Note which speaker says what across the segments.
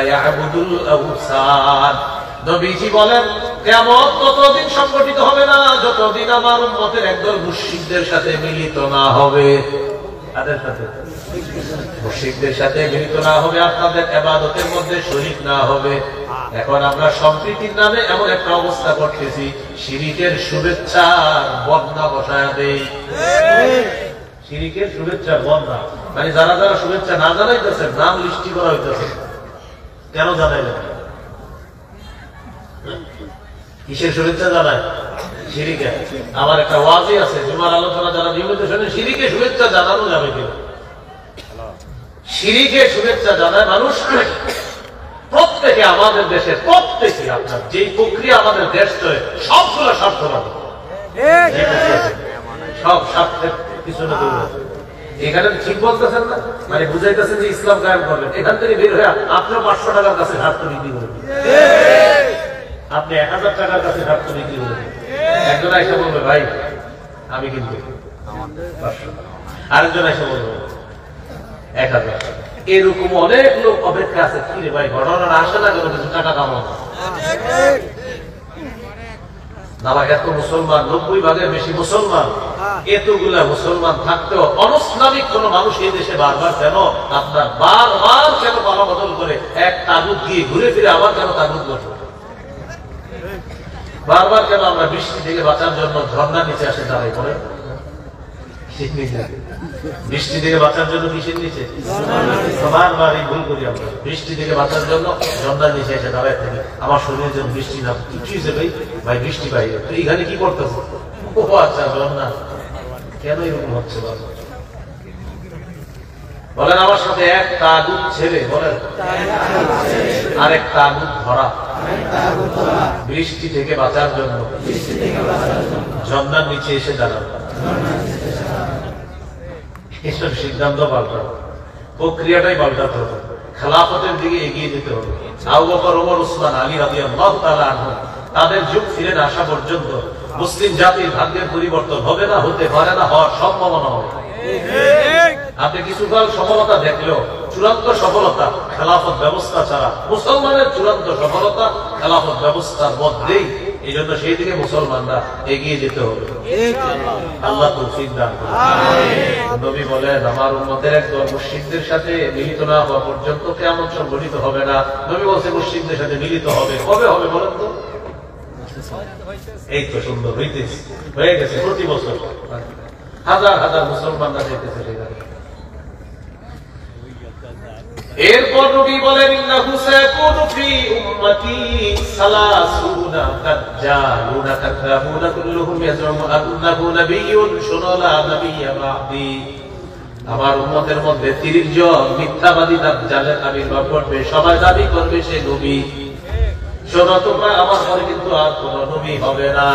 Speaker 1: ইয়াবুদুল আওসান। নবীজি বলেন কিয়ামত ততদিন সংগঠিত হবে না যতদিন আমার উম্মতের একদল মুশরিকদের সাথে মিলিত না হবে। তাদের সাথে মুশরিকদের সাথে মিলিত না হবে, আর তাদের ইবাদতের মধ্যে শরীক না হবে। এখন আমরা সম্প্রীতির নামে এমন একটা অবস্থা করতেছি, শিরিকের শুভেচ্ছার বন্যা বসায় দেই। শিরিকের শুভেচ্ছার বন্যা মানে যারা যারা শুভেচ্ছা না জানাইতেছেন নাম লিস্টি করা হইতেছে। কেন জানাইলেন? কিসের শুভেচ্ছা জানায়? শিরিকে। আমার একটা ওয়াজি আছে, জুমার আলোচনা যারা নিয়মিত শোনেন, শিরিকে শুভেচ্ছা জানানো যাবে কিনা? শিরিকে শুভেচ্ছা জানায় মানুষ প্রত্যেকে, আমাদের দেশের প্রত্যেকে। আপনার যে প্রক্রিয়া আমাদের দেশ চলে সবগুলো স্বার্থবাদী, সব স্বার্থের পিছনে দৌড়ে। এখানে ঠিক বলতেছেন না, মানে বুঝাইতেছেন যে ইসলাম কায়েম করবেন, এখান থেকে বের হয়ে আপনিও 500 টাকার কাছে স্বার্থ বিক্রি করবেন, আপনি 1000 টাকার কাছে স্বার্থ বিক্রি করবেন। একজন এসে বলবে ভাই আমি কিন্তু 500, আরেকজন এসে বলবে 1000। এরকম অনেক লোক অপেক্ষা আছে। কি রে ভাই ঘটনাটা আসে না কেন? কিছু টাকা কামানো না ভাই, এত মুসলমান, 90 ভাগের বেশি মুসলমান, এতগুলা মুসলমান থাকতেও অনইসলামিক কোন মানুষ এই দেশে বারবার কেন আপনার বারবার কেন পালা বদল করে এক তাগুত দিয়ে ঘুরে ফিরে আবার কেন তাগুত বসে? বারবার কেন আমরা বৃষ্টি থেকে বাঁচার জন্য ঝর্ণা নিচে আসে দাঁড়াই পড়ে? বৃষ্টি থেকে বাঁচার জন্য কিসের নিচে? বারবার এই ভুল করি আমরা। বৃষ্টি থেকে বাঁচার জন্য ঝর্ণার নিচে এসে দাঁড়ায় থাকি। আমার শরীরে যেন বৃষ্টি না, কি হয়েছে ভাই? ভাই বৃষ্টি পাই তো এইখানে কি করতেছে? ও আচ্ছা ঝর্ণা। কেন এরকম হচ্ছে? বলেন আমার সাথে, এক তাগুত ছেড়ে বলেন আরেক তাগুত ধরা। বৃষ্টি থেকে বাঁচার জন্য ঝর্ণার নিচে এসে দাঁড়ানো। এসব সিদ্ধান্ত পাল্টানো, প্রক্রিয়াটাই পাল্টাতে হবে, খেলাফতের দিকে এগিয়ে যেতে হবে। আবু বকর, ওমর, উসমান, আলী রাদিয়াল্লাহু তাআলা আনহুম তাদের যুগ ফিরে না আসা পর্যন্ত মুসলিম জাতির ভাগ্যের পরিবর্তন হবে না, হতে পারে না, হওয়ার সম্ভাবনা হবে। আপনি কিছুকাল সফলতা দেখলেও চূড়ান্ত সফলতা খেলাফত ব্যবস্থা ছাড়া, মুসলমানের চূড়ান্ত সফলতা খেলাফত ব্যবস্থার মধ্যেই। এই জন্য সেই দিকে মুসলমানরা এগিয়ে যেতে হবে। আল্লাহ তৌফিক দান করুন। নবী বলেন আমার উম্মতের একদল মুশরিকদের সাথে মিলিত না হওয়া পর্যন্ত কিয়ামত সংঘটিত হবে না। নবী বলছে মুশরিকদের সাথে মিলিত হবে। কবে হবে বলেন তো? এই তো সুন্দর হয়ে গেছে। প্রতি বছর হাজার হাজার মুসলমানরা যেতেছে সেখানে। এরপর নবী বলেন ইন্নাহু সায়াকুনু ফি উম্মতি সালাসুনা কাজ্জালুনা কাযযাবুনা কুল্লুহুম ইয়াজুমু আন্নাহু নাবিয়্যুন শুনালা নাবিয়্যা বা'দি। আমার উম্মতের মধ্যে 30 জন মিথ্যাবাদী দাজ্জালের আবির্ভাব ঘটবে, সবাই দাবি করবে সে নবী। শোনো তোমরা, আমার পরে কিন্তু আর কোন নবী হবে না।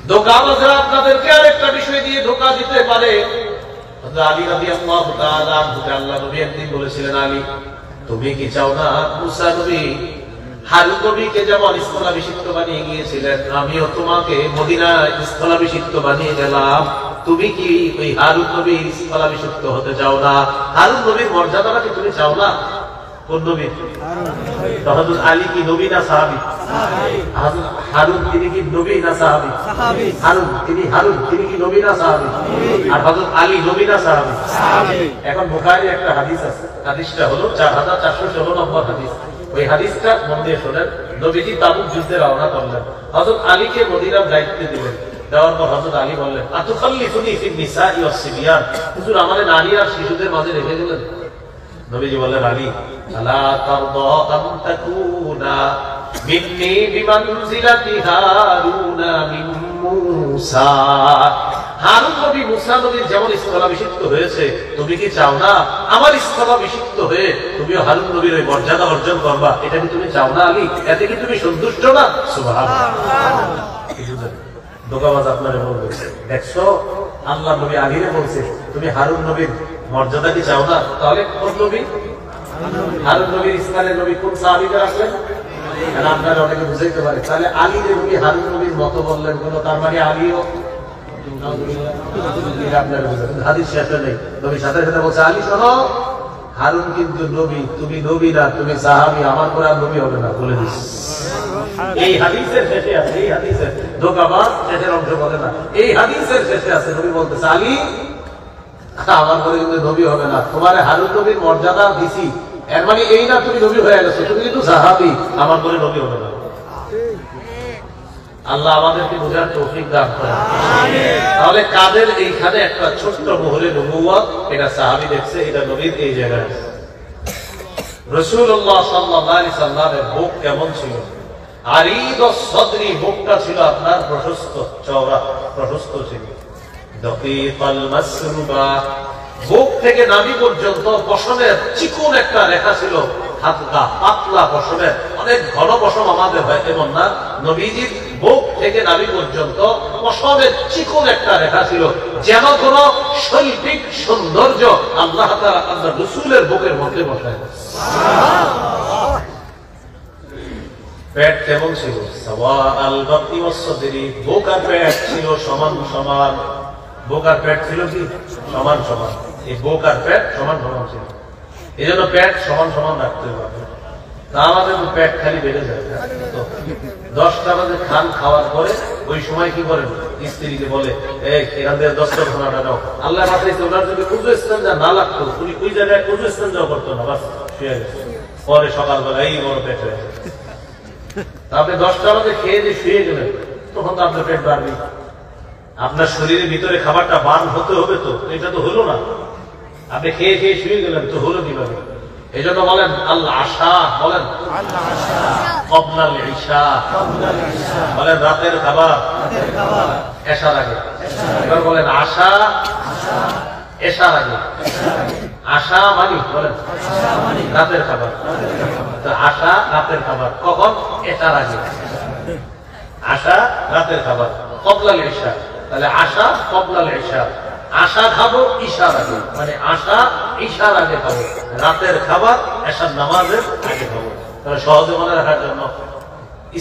Speaker 1: ধোঁকাবাজরা আপনাদেরকে আরেকটা বিষয় দিয়ে ধোঁকা দিতে পারে। আলী রাদিয়াল্লাহু তাআলা আনহুকে আল্লাহ নবী একদিন বলেছিলেন, আলী তুমি কি চাও না মুসা নবী হারুন নবীকে যেমন স্থলাভিষিক্ত বানিয়ে গিয়েছিলেন, আমিও তোমাকে মদিনায় স্থলাভিষিক্ত বানিয়ে গেলাম, তুমি কি ওই হারুন নবীর স্থলাভিষিক্ত হতে চাও না? হারুন নবীর মর্যাদাটা কি তুমি চাও না? কোন নবী? হযরত আলী কি নবী না সাহাবী? হারুন তিনি কি নবী না সাহাবী? হারুন তিনি কি নবী না সাহাবী? আর হযরত আলী নবী না সাহাবী? এখন বুখারী একটা হাদিস আছে, হাদিসটা হলো 4416 নম্বর হাদিস। ওই হাদিসটা মন দিয়ে শোনেন। নবীজি তাবুক যুদ্ধে রওনা করলেন, হযরত আলীকে মদিনার দায়িত্ব দিলেন। দেওয়ার পর হযরত আলী বললেন, আতুখাল্লিফুনি ফিন নিসাই ওয়াস সিবিয়ান, হুজুর আমাদের নারী আর শিশুদের মাঝে রেখে দিলেন। নবীজি বললেন, আলী আলা তারদা আন তাকুনা মিন্নি বিমানজিলাতি হারুনা মিন মূসা। হারুন নবী মুসা নবীর যেমন স্থলাভিষিক্ত হয়েছে, তুমি কি চাও না আমার স্থলাভিষিক্ত হয়ে তুমিও হারুন নবীর ওই মর্যাদা অর্জন করবা? এটা কি তুমি চাও না আলী? এতে কি তুমি সন্তুষ্ট না? সুবহানাল্লাহ। ধোঁকাবাজ আপনারে বলবে, দেখছো আল্লাহ নবী আলীরে বলছে তুমি হারুন নবীর মর্যাদা কি চাও না? তাহলে কোন নবী? হারুন নবীর স্থানে নবী কোন সাহাবীরা আসলেন? আপনারা অনেকে বুঝাইতে পারে, তাহলে আলী যে নবী হারুন নবীর মতো বললেন কোন, তার মানে আলীও হাদিস শেষে নেই। নবী সাথে সাথে বলছে, আলী শোনো হারুন কিন্তু নবী, তুমি নবী না, তুমি সাহাবী, আমার পরে আর নবী হবে না বলে দিস। এই হাদিসের শেষে আছে, এই হাদিসের ধোঁকাবাজ শেষের অংশ বলে না, এই হাদিসের শেষে আছে নবী বলতেছে আলী আমার পরে কিন্তু নবী হবে না, তোমার হারুন নবীর মর্যাদা দিছি, এর মানে এই না তুমি নবী হয়ে গেছো, তুমি কিন্তু সাহাবী, আমার পরে নবী হবে না। আল্লাহ আমাদেরকে বোঝার তৌফিক দান করেন। তাহলে কাদের এইখানে একটা ছোট্ট মহলে নবুয়ত, এটা সাহাবী দেখছে, এটা নবীর এই জায়গায়। রাসূলুল্লাহ সাল্লাল্লাহু আলাইহি সাল্লামের বুক কেমন ছিল? আরিদ সদরি, বুকটা ছিল আপনার প্রশস্ত, চওড়া প্রশস্ত ছিল। দকিকাল মাসরুবা, বুক থেকে নাভি পর্যন্ত পশমের চিকন একটা রেখা ছিল, হালকা পাতলা পশমের, অনেক ঘন পশম আমাদের হয় এমন না, নবীজির বুক থেকে নাভি পর্যন্ত পশমের চিকন একটা রেখা ছিল, যেন কোন শৈল্পিক সৌন্দর্য আল্লাহ তাআলা আল্লাহ রাসূলের বুকের মধ্যে বসায়। পেট কেমন ছিল? সাওয়াআল বাতনি ওয়াস সাদরি, বুক আর পেট ছিল সমান সমান। বুক আর পেট ছিল কি সমান সমান, এই বুক আর পেট সমান সমান ছিল। এই জন্য পেট সমান সমান রাখতে হবে, তা আমাদের পেট খালি বেড়ে যায়। 10টা বাজে খান খাওয়ার পরে ওই সময় কি করেন? স্ত্রীকে বলে এখান থেকে 10টা খানাটা নাও। আল্লাহ বাঁচাইছে, ওনার যদি উজু ইসলামজা না লাগতো, উনি ওই জায়গায় উজু ইসলামজাও করতো না, বাস শুয়ে গেছে। পরে সকালবেলা এই বড় পেট হয়ে গেছে। আপনি 10টা বাজে খেয়ে দিয়ে শুয়ে গেলেন, তখন তো আপনার পেট বাড়বে, আপনার শরীরের ভিতরে খাবারটা বার্ন হতে হবে, তো এটা তো হলো না। আপনি খেয়ে খেয়ে শুয়ে গেলেন, তো হলো কিভাবে? এই জন্য বলেন আল্লাহ আশা, বলেন ক্বাবলাল ইশা, বলেন রাতের খাবার এশার আগে। এবার বলেন আশা এশার আগে। আশা মানে বলেন রাতের খাবার, তো আশা রাতের খাবার কখন? এশার আগে। আশা রাতের খাবার ক্বাবলাল ইশা, তাহলে আশা ক্বাবলাল ইশা, আশা খাবো ঈশার আগে, মানে আশা ঈশার আগে খাবো, রাতের খাবার এশার নামাজের আগে খাবো। তাহলে সহজে মনে রাখার জন্য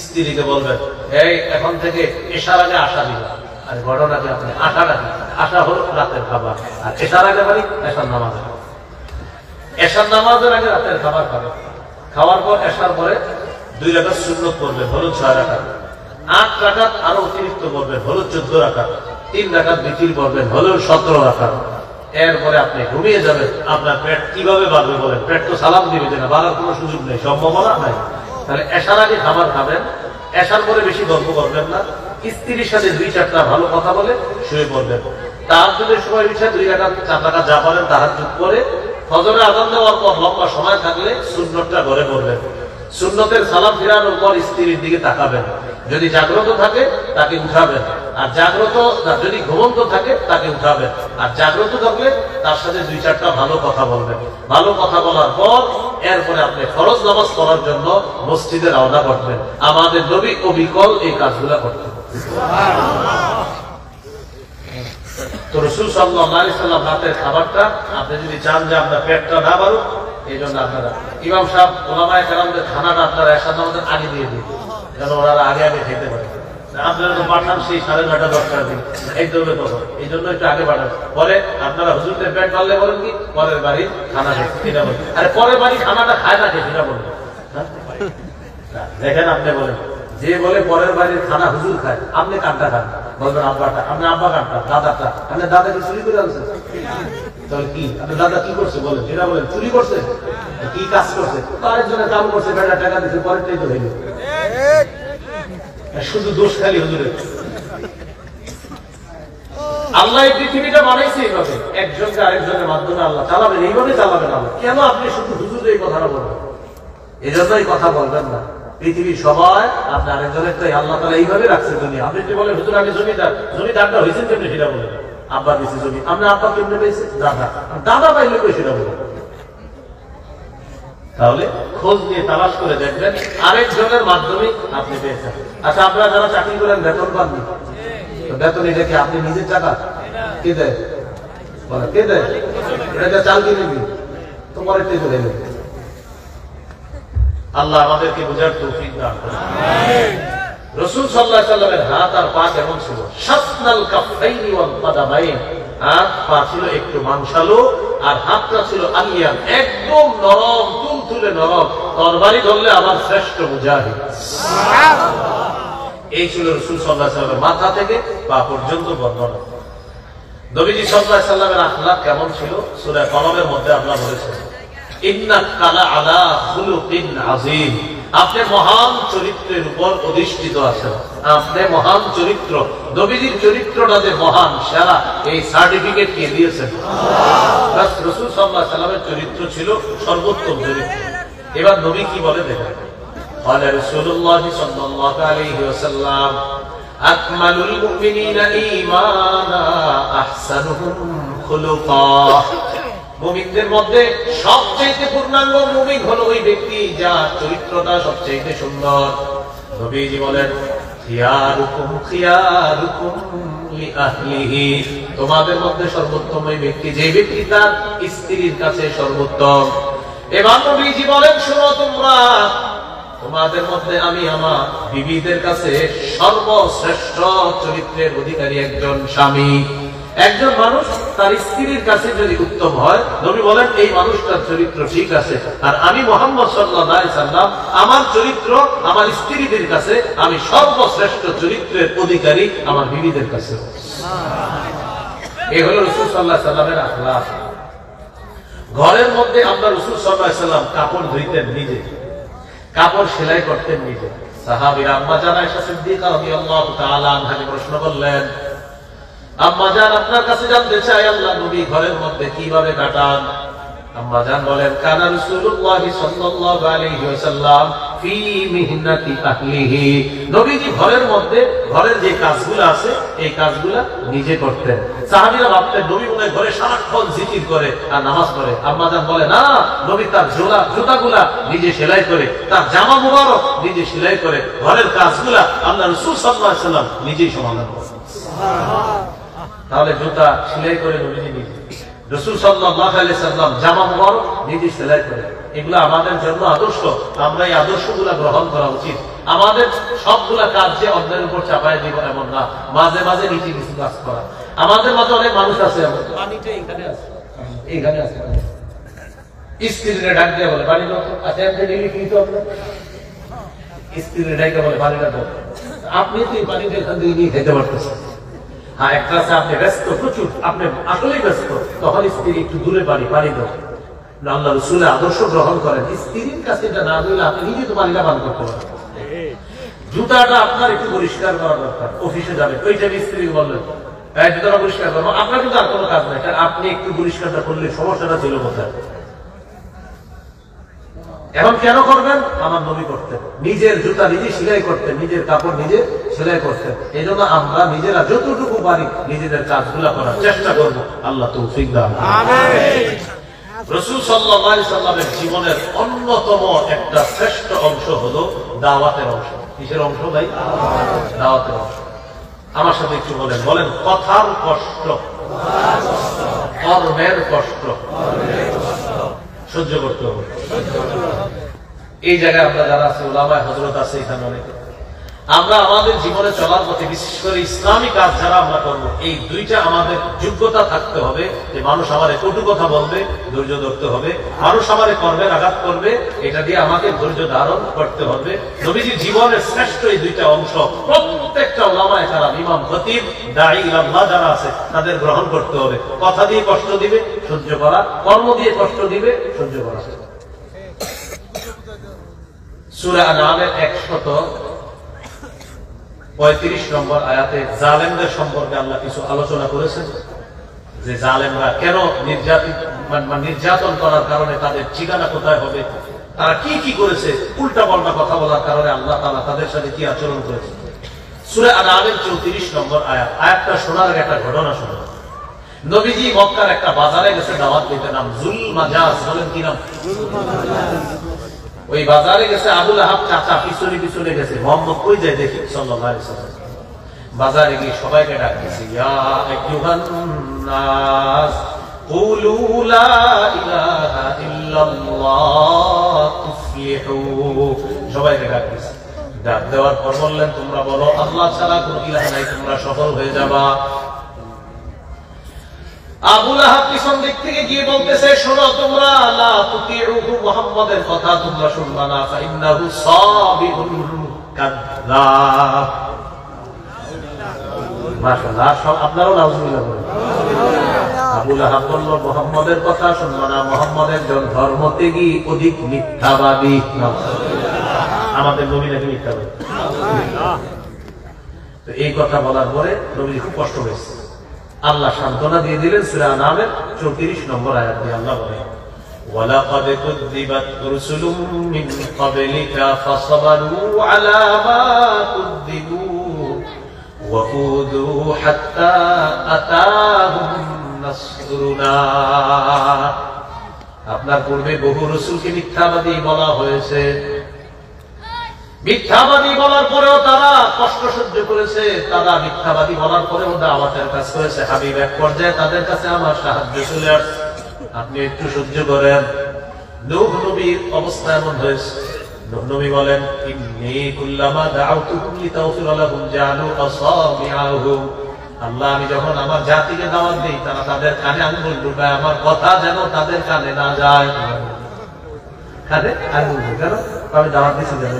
Speaker 1: স্ত্রীকে বলবেন এই এখন থেকে এশার আগে আশা দিবা, আর ঘটনাকে আপনি আশা রাখি। আশা হলো রাতের খাবার, আর এশার আগে মানে এশার নামাজের, এশার নামাজের আগে রাতের খাবার খাবে। খাওয়ার পর এশার পরে 2 রাকাত সুন্নত করবেন, হলো 6 রাকাত। 8 রাকাত আরো অতিরিক্ত করবেন, হলো 14 রাকাত। 3 রাকাত বিতির করবেন, হলো 17 রাকাত। এরপরে আপনি ঘুমিয়ে যাবেন। আপনার পেট কিভাবে বাড়বে বলেন? পেট তো সালাম দিবে না, বাড়ার কোনো সুযোগ নেই, সম্ভাবনা নাই। তাহলে এশার আগে খাবার খাবেন, এশার পরে বেশি গল্প করবেন না, স্ত্রীর সাথে 2-4টা ভালো কথা বলে শুয়ে পড়বেন। তাহাজ্জুদের সময় উঠে 2 রাকাত 4 রাকাত যা পারেন তাহাজ্জুদ করে, ফজরের আযান দেওয়ার পর লম্বা সময় থাকলে সুন্নতটা ঘরে পড়বেন। সুন্নতের সালাম ফিরানোর পর স্ত্রীর দিকে তাকাবেন, যদি জাগ্রত থাকে তাকে উঠাবেন, আর জাগ্রত যদি ঘুমন্ত থাকে তাকে উঠাবেন, আর জাগ্রত থাকলে তার সাথে 2-4টা ভালো কথা বলবেন। ভালো কথা বলার পর এরপরে আপনি ফরজ নামাজ পড়ার জন্য মসজিদে রওনা করবেন। আমাদের নবী অবিকল এই কাজগুলো করতেন। তো রাসূল সাল্লাল্লাহু আলাইহি সাল্লাম রাতের খাবারটা আপনি যদি চান যে আপনার পেটটা না বাড়ুক, এই জন্য আপনারা ইমাম সাহেব ওলামায়ে কেরামদের খানাটা আপনারা এশার নামাজের আগে দিয়ে দিন, যেন ওরা আগে আগে খেতে পারে। আপনারা তো পাঠান সেই 9:30 10টার দিন, এই দৌড়ে তখন, এই জন্য একটু আগে পাঠান। পরে আপনারা হুজুরদের পেট বাড়লে বলেন কি পরের বাড়ির খানা সেটা বলেন, আরে পরের বাড়ির খানাটা খায় না সেটা বলবেন। দেখেন আপনি বলেন, যে বলে পরের বাড়ির খানা হুজুর খায়, আপনি কানটা খান, বলবেন আব্বাটা, আপনি আব্বা কানটা, দাদাটা, আপনি দাদা কি চুরি করে আনছেন? তাহলে কি আপনার দাদা কি করছে বলেন? যেটা বলেন চুরি করছে, কি কাজ করছে? আরেকজনের কাম করছে, বেটা টাকা দিচ্ছে, পরেরটাই তো হইল। শুধু দোষ খালি হুজুরের। আল্লাহ এই পৃথিবীটা বানাইছে এইভাবে, একজনকে আরেকজনের মাধ্যমে আল্লাহ চালাবেন, এইভাবে চালাবেন আল্লাহ। কেন আপনি শুধু হুজুর এই কথাটা বলবেন? এই জন্যই কথা বলবেন না। পৃথিবীর সবাই আপনি আরেকজনের তাই আল্লাহ তাআলা এইভাবে রাখছে দুনিয়া। আপনি যে বলেন হুজুর আমি জমিদার, জমিদারটা হয়েছেন কেমনি সেটা বলেন। আব্বা দিচ্ছে জমি, আপনার আব্বা কেমনে পেয়েছে? দাদা, দাদা পাইলে কই সেটা বলেন। তাহলে খোঁজ নিয়ে তালাশ করে দেখবেন আরেকজনের মাধ্যমে আপনি পেয়েছেন। আচ্ছা আপনারা যারা চাকরি করেন বেতন পাননি, বেতন এটা কি আপনি নিজের টাকা? কে দেয় বলে? কে দেয়? এটা চাল কিনে দিন, তোমার একটাই তো দেবে। আল্লাহ আমাদেরকে বোঝার তৌফিক দান করুন। রাসূল সাল্লাল্লাহু আলাইহি সাল্লামের হাত আর পা কেমন ছিল? শাসনাল কাফাইনি ওয়াল কাদামাইন, হাত পা ছিল একটু মাংসালো আর হাতটা ছিল আলিয়ান, একদম নরম, তুলতুলে নরম, তরবারি ধরলে আমার শ্রেষ্ঠ মুজাহিদ। এই ছিল রাসূল সাল্লাল্লাহু আলাইহি ওয়াসাল্লামের মাথা থেকে পা পর্যন্ত বর্ণনা। নবীজি সাল্লাল্লাহু আলাইহি ওয়াসাল্লামের আখলাক কেমন ছিল? সূরা কলমের মধ্যে আল্লাহ বলেছেন, ইন্নাকা লাআলা খুলুকিন আযীম, আপনি মহান চরিত্রের উপর অধিষ্ঠিত আছেন, আপনি মহান চরিত্র। নবীজির চরিত্রটা যে মহান, সেরা, এই সার্টিফিকেট কে দিয়েছেন? রাসূল সাল্লাল্লাহু আলাইহি ওয়াসাল্লামের চরিত্র ছিল সর্বোত্তম চরিত্র। এবার নবী কি বলে দেখেন, قال رسول الله صلى الله عليه وسلم أكمل المؤمنين إيمانا أحسنهم خلقا। মুমিনদের মধ্যে সবচেয়ে পূর্ণাঙ্গ মুমিন হলো ওই ব্যক্তি যার চরিত্রটা সবচেয়ে সুন্দর। নবীজি বলেন, খিয়ারুকুম খিয়ারুকুম লিআহলিহি, তোমাদের মধ্যে সর্বোত্তম ওই ব্যক্তি যে ব্যক্তি তার স্ত্রীর কাছে সর্বোত্তম। এবার নবীজি বলেন, শোনো তোমরা, তোমাদের মধ্যে আমি আমার বিবিদের কাছে সর্বশ্রেষ্ঠ চরিত্রের অধিকারী একজন স্বামী। একজন মানুষ তার স্ত্রীর কাছে যদি উত্তম হয়, নবী বলেন এই মানুষটার চরিত্র ঠিক আছে। আর আমি মুহাম্মদ সাল্লাল্লাহু আলাইহি ওয়াসাল্লাম, আমার চরিত্র আমার স্ত্রীদের কাছে আমি সর্বশ্রেষ্ঠ চরিত্রের অধিকারী আমার বিবিদের কাছে। এই হলো রাসূল সাল্লাল্লাহু আলাইহি ওয়াসাল্লামের আখলাক। ঘরের মধ্যে আমরা রাসূল সাল্লাল্লাহু আলাইহি ওয়াসাল্লাম কাপড় ধুইতেন নিজে, কাপড় সেলাই করতেন নিজে। সাহাবীরা আম্মা জান আয়েশা সিদ্দিকা রাদিয়াল্লাহু তাআলা আনহা প্রশ্ন করলেন, আম্মা জান আপনার কাছে জানতে চাই আল্লাহ নবী ঘরের মধ্যে কিভাবে কাটান? আম্মা জান বলেন, কানা রাসূলুল্লাহ সাল্লাল্লাহু আলাইহি ওয়াসাল্লাম ফি মিহনাতি আহলিহি, নবীজি ঘরের মধ্যে ঘরের যে কাজগুলো আছে এই কাজগুলো নিজে করতেন। সাহাবীরা ভাবতেন নবী মনে ঘরে সারাক্ষণ জিকির করে আর নামাজ পড়ে। আম্মা জান বলে, না, নবী তার জুতাগুলা নিজে সেলাই করে, তার জামা মুবারক নিজে সেলাই করে, ঘরের কাজগুলা আল্লাহ রাসূল সাল্লাল্লাহু আলাইহি ওয়াসাল্লাম নিজেই সমাধান করেন। তাহলে জুতা সেলাই করে নবীজি নিজে, রাসূল সাল্লাল্লাহু আলাইহি ওয়াসাল্লাম জামা মুবারক নিজে সেলাই করে। এগুলো আমাদের জন্য আদর্শ, আমরা এই আদর্শগুলো গ্রহণ করা উচিত। আমাদের সবগুলা কাজ যে অন্যের উপর চাপায় দিব এমন না, মাঝে মাঝে নিচে কিছু কাজ করা। আমাদের মাঝে অনেক মানুষ আছে, পানিটা এখানে আছে, এইখানে আছে, স্ত্রীরা ডাক দিয়ে বলে পানি দাও, আচ্ছা আপনি ডেলি কি তো আপনার স্ত্রীরা ডাকে বলে পানিটা দাও, আপনি তো এই পানিটা এখান থেকে নিয়ে খেতে পারতেছেন। হ্যাঁ, একটা আছে আপনি ব্যস্ত প্রচুর, আপনি আসলেই ব্যস্ত, তখন স্ত্রী একটু দূরে পানি দাও। আল্লাহ রাসূলের আদর্শ গ্রহণ করেন, স্ত্রীর কাছে এটা না দিলে আপনি নিজে তো পানিটা পান করতে পারেন। জুতাটা আপনার একটু পরিষ্কার করা দরকার, অফিসে যাবেন, ওইটা স্ত্রী বললেন জুতাটা পরিষ্কার করবো, আপনার কিন্তু আর কোনো কাজ নাই, আপনি একটু পরিষ্কারটা করলে সমস্যাটা ছিল কোথায়? এখন কেন করবেন? আমার নবী করতেন, নিজের জুতা নিজে সেলাই করতেন, নিজের কাপড় নিজে সেলাই করতেন। এই জন্য আমরা নিজেরা যতটুকু পারি নিজেদের কাজগুলা করার চেষ্টা করবো। আল্লাহ তৌফিক দান। রাসূল সাল্লাল্লাহু আলাইহি ওয়াসাল্লামের জীবনের অন্যতম একটা শ্রেষ্ঠ অংশ হলো দাওয়াতের অংশ। কিসের অংশ ভাই? দাওয়াতের অংশ। আমার সাথে একটু বলেন, কথার কষ্ট, কর্মের কষ্ট সহ্য করতে হবে। এই জায়গায় আমরা যারা আছে, ওলামায়ে হযরত আছে এখানে অনেকে, আমরা আমাদের জীবনে চলার পথে বিশেষ করে ইসলামী কাজ যারা আমরা করবো, এই দুইটা আমাদের যোগ্যতা থাকতে হবে যে মানুষ আমারে কটু কথা বলবে, ধৈর্য ধরতে হবে, মানুষ আমারে কর্মের আঘাত করবে, এটা দিয়ে আমাকে ধৈর্য ধারণ করতে হবে। নবীজির জীবনের শ্রেষ্ঠ এই দুইটা অংশ প্রত্যেকটা ওলামায়ে কেরাম, ইমাম, খতিব, দাঈ ইলাল্লাহ যারা আছে তাদের গ্রহণ করতে হবে। কথা দিয়ে কষ্ট দিবে, সহ্য করা, কর্ম দিয়ে কষ্ট দিবে, সহ্য করা। সূরা আনআমের 135 নম্বর আয়াতে জালেমদের সম্পর্কে আল্লাহ কিছু আলোচনা করেছেন, যে জালেমরা কেন নির্যাতন করার কারণে তাদের ঠিকানা কোথায় হবে, তারা কি কি করেছে, উল্টা পাল্টা কথা বলার কারণে আল্লাহ তাআলা তাদের সাথে কি আচরণ করেছে। সূরা আনআমের 34 নম্বর আয়াতটা শোনার আগে একটা ঘটনা শোনা। নবীজি মক্কার একটা বাজারে গেছে দাওয়াত দিতে, নাম জুল মাজাজ। বলেন কি নাম? ওই বাজারে গেছে, আবু লাহাব চাচা পিছনে পিছনে গেছে, মুহাম্মদ কই যায় দেখি সাল্লাল্লাহু আলাইহি ওয়াসাল্লাম। বাজারে গিয়ে সবাইকে ডাকতেছে, ইয়া আইয়ুহান নাস কুলু লা ইলাহা ইল্লাল্লাহ তুফলিহু। সবাইকে ডাকতেছে, ডাক দেওয়ার পর বললেন, তোমরা বলো আল্লাহ ছাড়া কোনো ইলাহ নাই, তোমরা সফল হয়ে যাবা। আবু লাহাব পিছন দিক থেকে গিয়ে বলতেছে, শোনো তোমরা, লা তুতিউহু, মুহাম্মাদের কথা তোমরা শুনবা না, ফাইন্নাহু সাবিহুল কাযযাব। মাশাআল্লাহ, সব আপনারাও নাউজুবিল্লাহ বলেন। আবু লাহাব বলল, মুহাম্মাদের কথা শুনবা না, মুহাম্মদ একজন ধর্মত্যাগী, অধিক মিথ্যাবাদী। আমাদের নবী নাকি মিথ্যাবাদী? তো এই কথা বলার পরে নবী খুব কষ্ট হয়েছে। আল্লাহ সান্ত্বনা দিয়ে দিলেন সূরা আনামের 34 নম্বর আয়াত দিয়ে। আল্লাহ বলেন, ওয়ালাকাদ কুযযিবাত রুসুলুম মিন ক্বাবলিকা ফাসাবারু আলা মা কুযযিবু ওয়া উযু হাত্তা আতাহুম নাসরুনা। আপনার পূর্বে বহু রাসূলকে মিথ্যাবাদী বলা হয়েছে। মিথ্যাবাদী বলার পরেও তারা কষ্ট সহ্য করেছে, তারা মিথ্যাবাদী বলার পরেও দাওয়াতের কাজ করেছে। হাবিব এক পর্যায়ে তাদের কাছে আমার সাহায্য চলে আসছে, আপনি একটু সহ্য করেন। নূহ নবীর অবস্থা এমন হয়েছে, নূহ নবী বলেন, ইন্নী কুল্লামা দাউতুহুম লিতাগফিরা লাহুম জাআলু আসামিআহুম। আল্লাহ, আমি যখন আমার জাতিকে দাওয়াত দেই, তারা তাদের কানে আঙ্গুল ঢুকায়, আমার কথা যেন তাদের কানে না যায়। কানে আঙ্গুল ঢুকায়, আমি দাওয়াত দিচ্ছি যেন।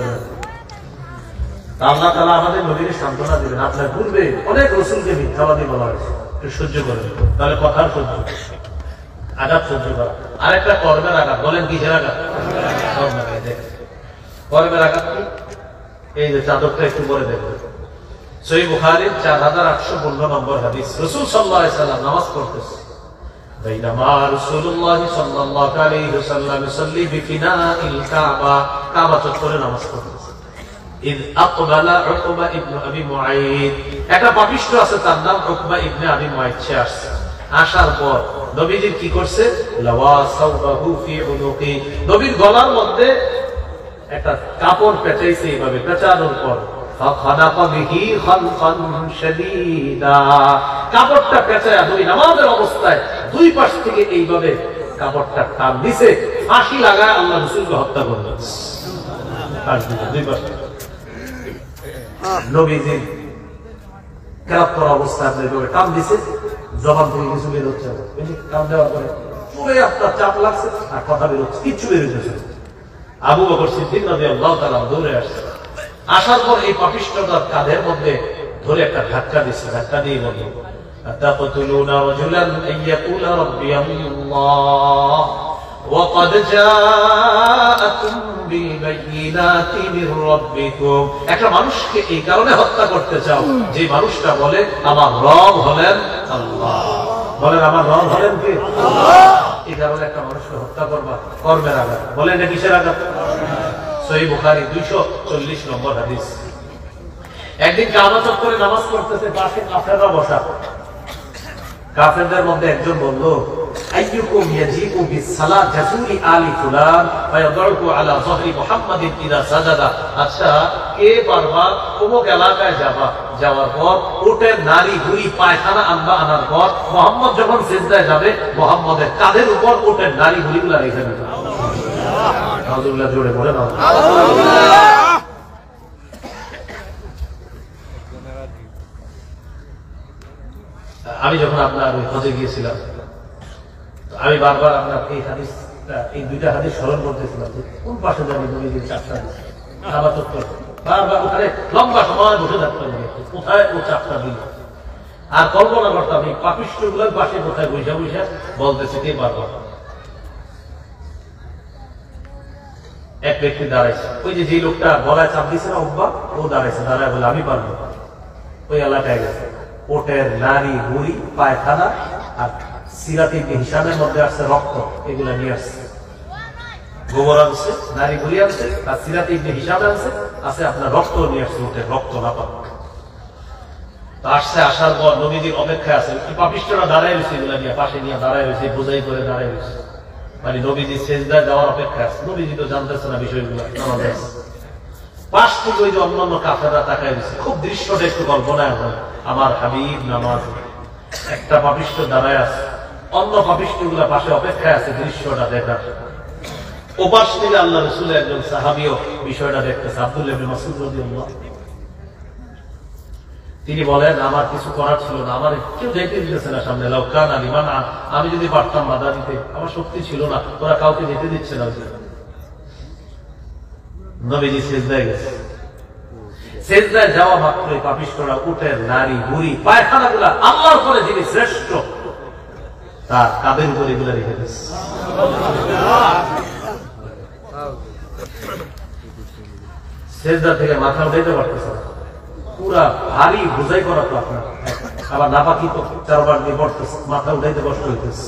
Speaker 1: আল্লাহ তাআলা আমাদের নবীকে সান্ত্বনা দিবেন, আপনার পূর্বে অনেক রাসূলকে মিথ্যাবাদী বলা হয়েছে, একটু সহ্য করেন। তাহলে কথার সহ্য, আঘাত সহ্য করা। আরেকটা কর্মের আঘাত। বলেন কিসের আঘাত? কর্মের আঘাত কি? এই যে চাদরটা একটু পরে দেখবেন, সহিহ বুখারীর 4815 নম্বর হাদিস। রাসূল সাল্লাল্লাহু আলাইহি ওয়াসাল্লাম নামাজ পড়তেছে, বাইনামা রাসূলুল্লাহ সাল্লাল্লাহু আলাইহি ওয়াসাল্লাম ইউসাল্লি বিফিনাইল কাবা, কাবা চত্বরে নামাজ পড়তেছে। ইদ আকবালা উকবা ইবনে আবি মুআইদ, একটা পাপিষ্ঠ আছে তার নাম উকবা ইবনে আবি মুআইদ। সে আসছে, আসার পর নবীজি কি করছে, লাওয়া সাওবাহু ফি উনুকি, নবীর গলার মধ্যে একটা কাপড় পেঁচাইছে। এইভাবে পেঁচানোর পর ফাখানাকা বিহি খালকান শাদীদা, কাপড়টা পেঁচায়া নবী নামাজের অবস্থায় দুই পাশ থেকে এইভাবে কাপড়টা টান দিছে, ফাঁসি লাগায় আল্লাহ রাসূলকে হত্যা করলেন। দুই পাশ নবীজি কেরাত করা অবস্থায় টান দিছে, জবান থেকে কিছু বের হচ্ছে না। টান দেওয়ার পরে পুরো আপনার চাপ লাগছে আর কথা বের হচ্ছে, কিচ্ছু বের হচ্ছে। আবু বকর সিদ্দিক রাদিয়াল্লাহু তাআলা দৌড়ে আসছে। আসার পর এই পাপিষ্ঠতার কাঁধের মধ্যে ধরে একটা ধাক্কা দিচ্ছে, ধাক্কা দিয়ে বলল, আতাকতুলুনা রাজুলান আইয়াকুলা রাব্বিয়াল্লাহ ওয়া ক্বাদ জাআকুম বিলবাইয়িনাতি মির রাব্বিকুম। একটা মানুষকে এই কারণে হত্যা করতে চাও যে মানুষটা বলে আমার রব হলেন আল্লাহ। বলেন আমার রব হলেন কে? আল্লাহ। এই কারণে একটা মানুষকে হত্যা করবা, কর্মের আঘাত। বলেন এটা কিসের আঘাত? সহিহ বুখারী 240 নম্বর হাদিস। একদিন কাবা চত্বরে নামাজ পড়তেছে, পাশে কাফেররা বসা। কাফেরদের মধ্যে একজন বলল, আইয়ুকুম ইয়াজিউ বিসসালাত জাসুলি আলি ফুলান ফায়াদুরু আলা যহরি মুহাম্মাদিন ইযা সাজাদা। আচ্ছা, কে পারবা অমুক এলাকায় যাবা, যাওয়ার পর উটের নারী বুড়ি পায়খানা আনবা, আনার পর মুহাম্মদ যখন সিজদায় যাবে, মুহাম্মদের কাঁধের উপর উটের নারী বুড়িগুলো রেখে দিবে। আল্লাহ জোরে বলে না। আমি যখন আপনার ওই হজে গিয়েছিলাম, আমি বারবার আপনার এই হাদিস, এই দুইটা হাদিস স্মরণ করতেছিলাম যে কোন পাশে যাবে নবীজির চাপটা দিচ্ছে, কাবা চত্বর। বারবার ওখানে লম্বা সময় বসে থাকতে হবে, কোথায় ও চাপটা দিল। আর কল্পনা করতাম এই পাপিষ্ঠ গুলোর পাশে কোথায় বৈশা বৈশা বলতেছে কে বারবার। এক ব্যক্তি দাঁড়াইছে, ওই যে লোকটা গলায় চাপ দিচ্ছে না উকবা, ও দাঁড়াইছে, দাঁড়ায় বলে আমি পারবো। ওই এলাকায় গেছে, ওটের নারী বুড়ি পায়খানা আর সিরাতি হিসাবের মধ্যে আসছে রক্ত, এগুলা নিয়ে আসছে। গোবর আনছে, নারী বুড়ি আনছে, আর সিরাতি হিসাবে আনছে, আছে আপনার রক্ত নিয়ে আসছে, ওটের রক্ত না পাক। আসছে, আসার পর নবীজির অপেক্ষায় আছে, পাপিষ্ঠরা দাঁড়ায় রয়েছে, এগুলা নিয়ে পাশে নিয়ে দাঁড়ায় রয়েছে, বোঝাই করে দাঁড়ায় রয়েছে। মানে নবীজি সেজদায় যাওয়ার অপেক্ষা আছে। নবীজি তো জানতেছে না বিষয়গুলো। পাশ থেকে ওই যে অন্যান্য কাফেররা তাকায় দিচ্ছে। খুব দৃশ্যটা একটু কল্পনায় হয়, আমার হাবিব নামাজ, একটা পাপিষ্ঠ দাঁড়ায় আছে, অন্য পাপিষ্ঠ গুলা পাশে অপেক্ষায় আছে দৃশ্যটা দেখার। ওপাশ থেকে আল্লাহ রাসূলের একজন সাহাবীও বিষয়টা দেখতেছে, আব্দুল্লাহ ইবনে মাসউদ রাদিয়াল্লাহু। তিনি বলেন আমার কিছু করার ছিল না, আমার কেউ যেতে দিতেছে না সামনে, লাউকান আলিমান, আমি যদি পারতাম বাধা দিতে, আমার শক্তি ছিল না, ওরা কাউকে যেতে দিচ্ছে না। নবীজি সিজদায় গেছে, সিজদায় যাওয়া মাত্রই পাপিষ্ঠরা উঠে নারী বুড়ি পায়খানা গুলা আল্লাহর পরে যিনি শ্রেষ্ঠ তার কাদের উপরে এগুলো রেখে দিচ্ছে। সিজদা থেকে মাথা উঠাইতে পারতেছে না, পুরা ভারী বোঝাই করা তো আপনার, আবার নাপাকি তো চারবার দিয়ে পড়তেছে, মাথা উঠাইতে কষ্ট হইতেছে।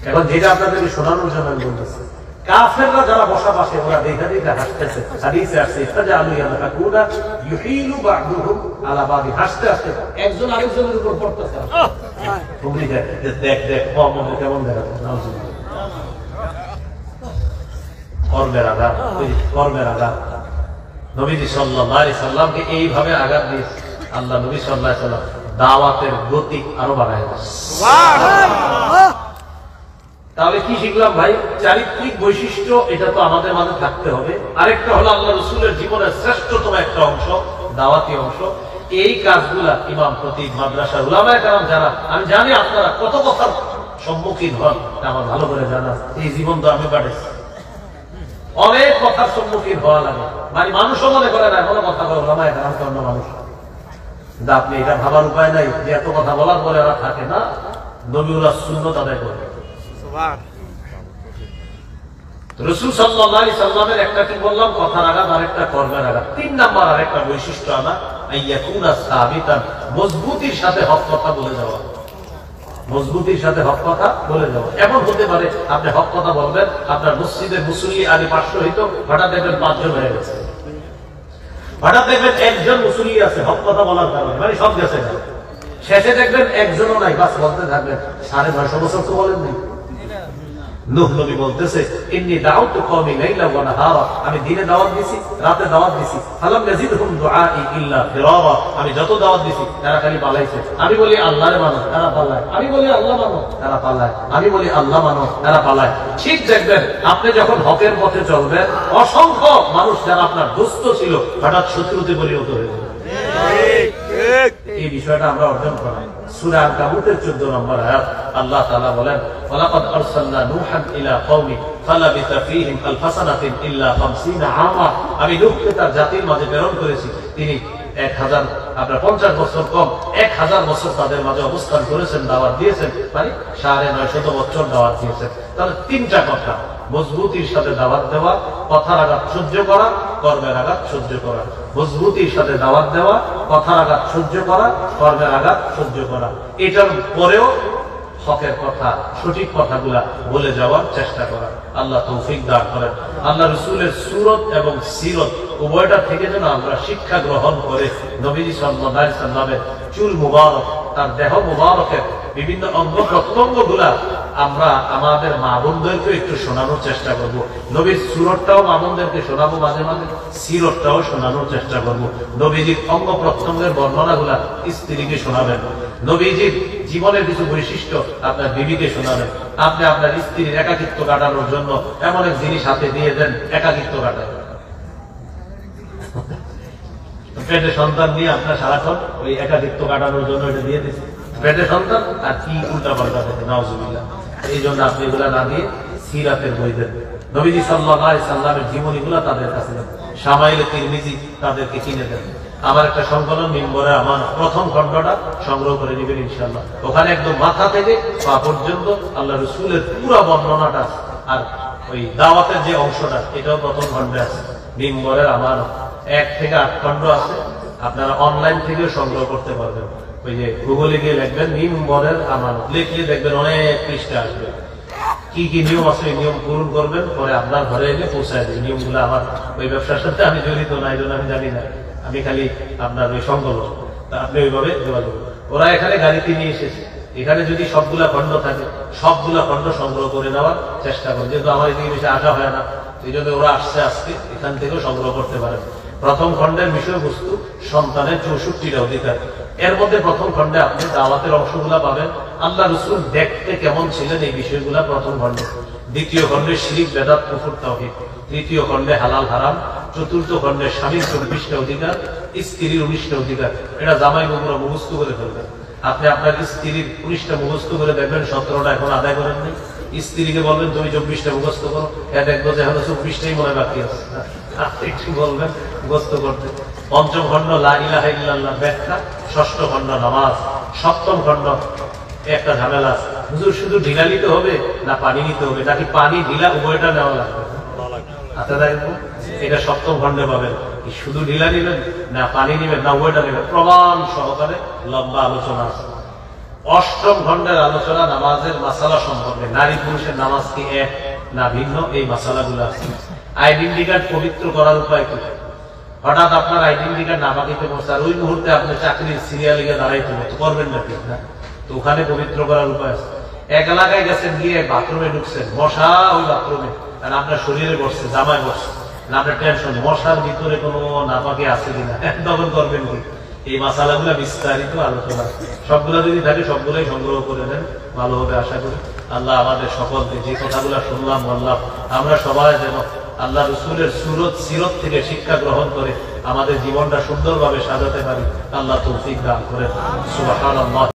Speaker 1: এখন যেটা আপনাদেরকে শোনানোর জন্য আমি বলতেছি, কাফেররা যারা বসা পাশে ওরা দেখা দেখা হাসতেছে, হাদিসে আসছে ইস্তাজালু ইয়াতাকুনা ইউহিলু বা'দুহুম আলা বাদি, হাসতে হাসতে একজন আরেকজনের উপর পড়তেছে। তুমি দেখ দেখ দেখ মুহাম্মদ কেমন দেখাচ্ছে, নাউজুবিল্লাহ। কর্মের আঘাত, কর্মের আঘাত। নবীজি সাল্লাল্লাহু আলাইহি সাল্লামকে এইভাবে আঘাত দিয়েছে আল্লাহ নবী সাল্লাল্লাহু আলাইহি সাল্লাম দাওয়াতের গতি আরো বাড়ায় দিয়েছে। সুবহানাল্লাহ। তাহলে কি শিখলাম ভাই? চারিত্রিক বৈশিষ্ট্য এটা তো আমাদের মাঝে থাকতে হবে। আরেকটা হলো আল্লাহ রাসূলের জীবনের শ্রেষ্ঠতম একটা অংশ, দাওয়াতি অংশ। এই কাজগুলা ইমাম খতিব মাদ্রাসার উলামায়ে কেরাম যারা, আমি জানি আপনারা কত কথার সম্মুখীন হন, আমার ভালো করে জানা, এই জীবন তো আমি কাটেছি, অনেক কথার সম্মুখীন হওয়া লাগে। মানে মানুষও মনে করে না কোনো কথা বলে উলামায়ে কেরাম তো অন্য মানুষ, কিন্তু আপনি এটা ভাবার উপায় নাই যে এত কথা বলার পরে ওরা থাকে না, নবীউল্লাহ সুন্নাত আদায় করে। রাসূল সাল্লাল্লাহু আলাইহি সাল্লামের একটা কি বললাম, কথার আঘাত, আরেকটা কর্মের আঘাত। 3 নাম্বার আরেকটা বৈশিষ্ট্য আনা আইয়াকুনা সাবিতান, মজবুতির সাথে হক কথা বলে যাওয়া, মজবুতির সাথে হক কথা বলে যাওয়া। এমন হতে পারে আপনি হক কথা বলবেন, আপনার মসজিদের মুসল্লি আগে 500 হইতো, হঠাৎ দেখবেন 5 জন হয়ে গেছে, হঠাৎ দেখবেন একজন মুসল্লি আছে হক কথা বলার কারণে, মানে সব গেছে না, শেষে দেখবেন একজনও নাই, বাস বলতে থাকবেন 950 বছর তো বলেন নাই। নূহ নবী বলতেছে ইন্নী দাউতু কওমি লাইলা ওয়া নাহারা, আমি দিনে দাওয়াত দিছি, রাতে দাওয়াত দিছি, ফালাম ইয়াজিদহুম দুআই ইল্লা ফিরারা, আমি যত দাওয়াত দিছি তারা খালি পালাইছে। আমি বলি আল্লাহরে মানো, তারা পালায়, আমি বলি আল্লাহ মানো, তারা পালায়, আমি বলি আল্লাহ মানো, তারা পালায়। ঠিক দেখবেন আপনি যখন হকের পথে চলবেন, অসংখ্য মানুষ যারা আপনার দুস্থ ছিল হঠাৎ শত্রুতে পরিণত হয়ে যাবে। এই বিষয়টা আমরা অর্জন করি। সূরা আনকাবুতের 14 নম্বর আয়াত আল্লাহ তাআলা বলেন, ওয়ালাকাদ আরসালনা নূহান ইলা কওমি ফালাবিসা ফীহিম আলফা সানাতিন ইল্লা 50 আমা, আমি নূহকে তার জাতির মাঝে প্রেরণ করেছি, তিনি 50 বছর কম 1000 বছর তাদের মাঝে অবস্থান করেছেন, দাওয়াত দিয়েছেন, মানে 950 বছর দাওয়াত দিয়েছেন। তাহলে 3টা কথা, মজবুতির সাথে দাওয়াত দেওয়া, কথার আঘাত সহ্য করা, কর্মের আঘাত সহ্য করা। মজবুতির সাথে দাওয়াত দেওয়া, কথার আঘাত সহ্য করা, কর্মের আঘাত সহ্য করা। এটার পরেও হকের কথা, সঠিক কথাগুলা বলে যাওয়ার চেষ্টা করা। আল্লাহ তৌফিক দান করেন। আল্লাহ রাসূলের সূরত এবং সিরত উভয়টা থেকে যেন আমরা শিক্ষা গ্রহণ করে নবীজি সাল্লাল্লাহু আলাইহি সাল্লামের চুল মুবারক, তার দেহ মুবারকের বিভিন্ন অঙ্গ প্রত্যঙ্গ গুলা আমরা আমাদের মা বোনদেরকে একটু শোনানোর চেষ্টা করব। নবীর সূরতটাও মা বোনদেরকে শোনাবো, মাঝে মাঝে সিরতটাও শোনানোর চেষ্টা করব। নবীজির অঙ্গ প্রত্যঙ্গের বর্ণনাগুলা স্ত্রীকে শোনাবেন, নবীজির জীবনের কিছু বৈশিষ্ট্য আপনার বিবিকে শোনাবেন। আপনি আপনার স্ত্রীর একাকিত্ব কাটানোর জন্য এমন এক জিনিস হাতে দিয়ে দেন, একাকিত্ব কাটায়। পেটে সন্তান নিয়ে আপনার সারাক্ষণ ওই একাকিত্ব কাটানোর জন্য এটা দিয়ে দিচ্ছে, পেটে সন্তান আর কি উল্টা পাল্টা থাকে, নাউজুবিল্লাহ। এই জন্য আপনি এগুলা না দিয়ে সিরাতের বই দেন, নবীজি সাল্লাল্লাহু আলাইহি সাল্লামের জীবনীগুলা তাদের কাছে দেন, শামাইলে তিরমিজি তাদেরকে কিনে দেন। আমার একটা সংকলন মিম্বরে আমার প্রথম খণ্ডটা সংগ্রহ করে নেবেন ইনশাআল্লাহ। ওখানে একদম মাথা থেকে পা পর্যন্ত আল্লাহ রাসূলের পুরো বর্ণনাটা, আর ওই দাওয়াতের যে অংশটা এটাও প্রথম খণ্ডে আছে। মিম্বরের আমার 1 থেকে 8 খণ্ড আছে, আপনারা অনলাইন থেকেও সংগ্রহ করতে পারবেন। ওই যে গুগলে গিয়ে লিখবেন মিম্বরের আমানত, লিখলে দেখবেন অনেক পৃষ্ঠা আসবে। কি কি নিয়ম আছে এই নিয়ম পূরণ করবেন, পরে আপনার ঘরে এলে পৌঁছায় দেবে। নিয়মগুলো আমার ওই ব্যবসার সাথে আমি জড়িত না, এই জন্য আমি জানি না, আমি খালি আপনার ওই সংকলন, আপনি ওইভাবে যোগাযোগ। ওরা এখানে গাড়িতে নিয়ে এসেছে, এখানে যদি সবগুলা খণ্ড থাকে সবগুলা খণ্ড সংগ্রহ করে নেওয়ার চেষ্টা করে, যেহেতু আমার এদিকে বেশি আসা হয় না, এই জন্য ওরা আসছে, আজকে এখান থেকেও সংগ্রহ করতে পারেন। প্রথম খণ্ডের বিষয়বস্তু সন্তানের 64টা অধিকার, এর মধ্যে প্রথম খণ্ডে আপনি দাওয়াতের অংশগুলা পাবেন, আল্লাহ রাসূল দেখতে কেমন ছিলেন এই বিষয়গুলা প্রথম খণ্ডে। দ্বিতীয় খণ্ডে শিরক, বেদাত, কুফর, তাওহীদ। তৃতীয় খণ্ডে হালাল হারাম, চতুর্থ খণ্ডের স্বামীর 24টা অধিকার, স্ত্রীর 19টা অধিকার। এটা জামাই বাবুরা মুখস্থ করে ফেলবেন। আপনি আপনার স্ত্রীর 19টা মুখস্থ করে দেখবেন 17টা এখন আদায় করেন নাই। স্ত্রীকে বলবেন তুমি 24টা মুখস্থ করো, দেখবো যে এখন 24টাই মনে বাকি আছে। আপনি একটু বলবেন মুখস্থ করতে। পঞ্চম খণ্ড লা ইলাহা ইল্লাল্লাহ ব্যাখ্যা, ষষ্ঠ খণ্ড নামাজ, সপ্তম খণ্ড একটা ঝামেলা আছে, হুজুর শুধু ঢিলা নিতে হবে না পানি নিতে হবে, নাকি পানি ঢিলা উভয়টা নেওয়া লাগবে? আচ্ছা দেখবো এটা সপ্তম খণ্ডে পাবেন। শুধু ঢিলা নিবেন না পানি নিবেন না উভয়টা নেবেন, প্রমাণ সহকারে লম্বা আলোচনা আছে। অষ্টম খণ্ডের আলোচনা নামাজের মাসালা সম্পর্কে, নারী পুরুষের নামাজ কি এক না ভিন্ন, এই মাসালাগুলো আছে। আইডেন্টি কার্ড পবিত্র করার উপায় কি? হঠাৎ আপনার আইডেন্টি কার্ড নাপাকিতে পৌঁছে আর ওই মুহূর্তে আপনি চাকরির সিরিয়ালে গিয়ে দাঁড়াইতে হতো, করবেন না ঠিক না? তো ওখানে পবিত্র করার উপায় আছে। এক এলাকায় গেছেন, গিয়ে বাথরুমে ঢুকছেন, মশা ওই বাথরুমে, কারণ আপনার শরীরে বসছে, জামায় বসছে, আপনার টেনশন মশার ভিতরে কোনো নাপাকি আছে কিনা, তখন করবেন কি? এই মাসালাগুলা বিস্তারিত আলোচনা, সবগুলা যদি থাকে সবগুলাই সংগ্রহ করে নেন, ভালো হবে আশা করি। আল্লাহ আমাদের সকলকে যে কথাগুলা শুনলাম বললাম, আমরা সবাই যেন আল্লাহ রসুলের সিরত থেকে শিক্ষা গ্রহণ করে আমাদের জীবনটা সুন্দরভাবে সাজাতে পারি। আল্লাহ তৌফিক দান করেন। সুবহানাল্লাহ।